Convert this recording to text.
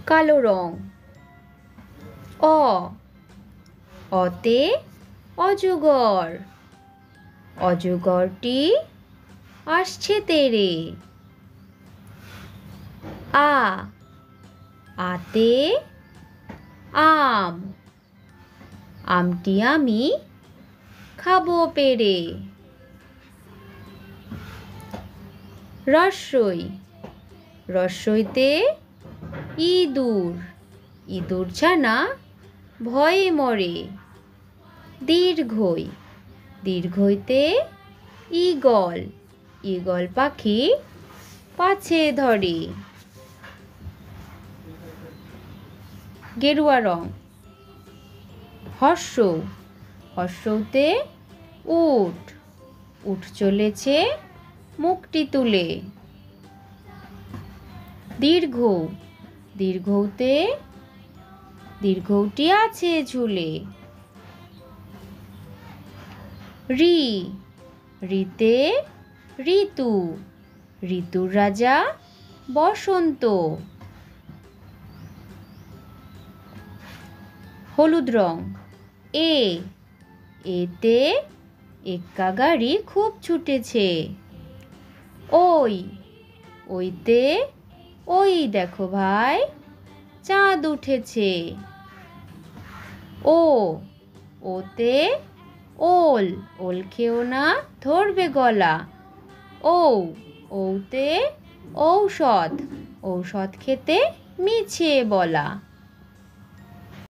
কালো রং। অ, অতে অজগর, অজগরটি আসছে তেড়ে। আ, আতে আম, আমটি আমি খাবো পেড়ে। রস্বই, রস্বইতে ইঁদুর, ইঁদুর ছানা ভয়ে মরে। দীর্ঘই, দীর্ঘইতে ঈগল, ঈগল পাখি পাছে ধরে। গেরুয়া রং। হর্ষ, হর্ষতে উট, উট চলেছে মুখটি তুলে। দীর্ঘ, দীর্ঘতে দীর্ঘটি আছে ঝুলে। ঋ, ঋতে ঋতু, ঋতুর রাজা বসন্ত। হলুদ রং। এ, এতে এক্কা গাড়ি খুব ছুটেছে। ওই, ওইতে ওই দেখো ভাই চাঁদ উঠেছে। ও, ওতে ওল, ওল খেও না ধরবে গলা। ঔ, ঔতে ঔষধ, ঔষধ খেতে মিছে বলা।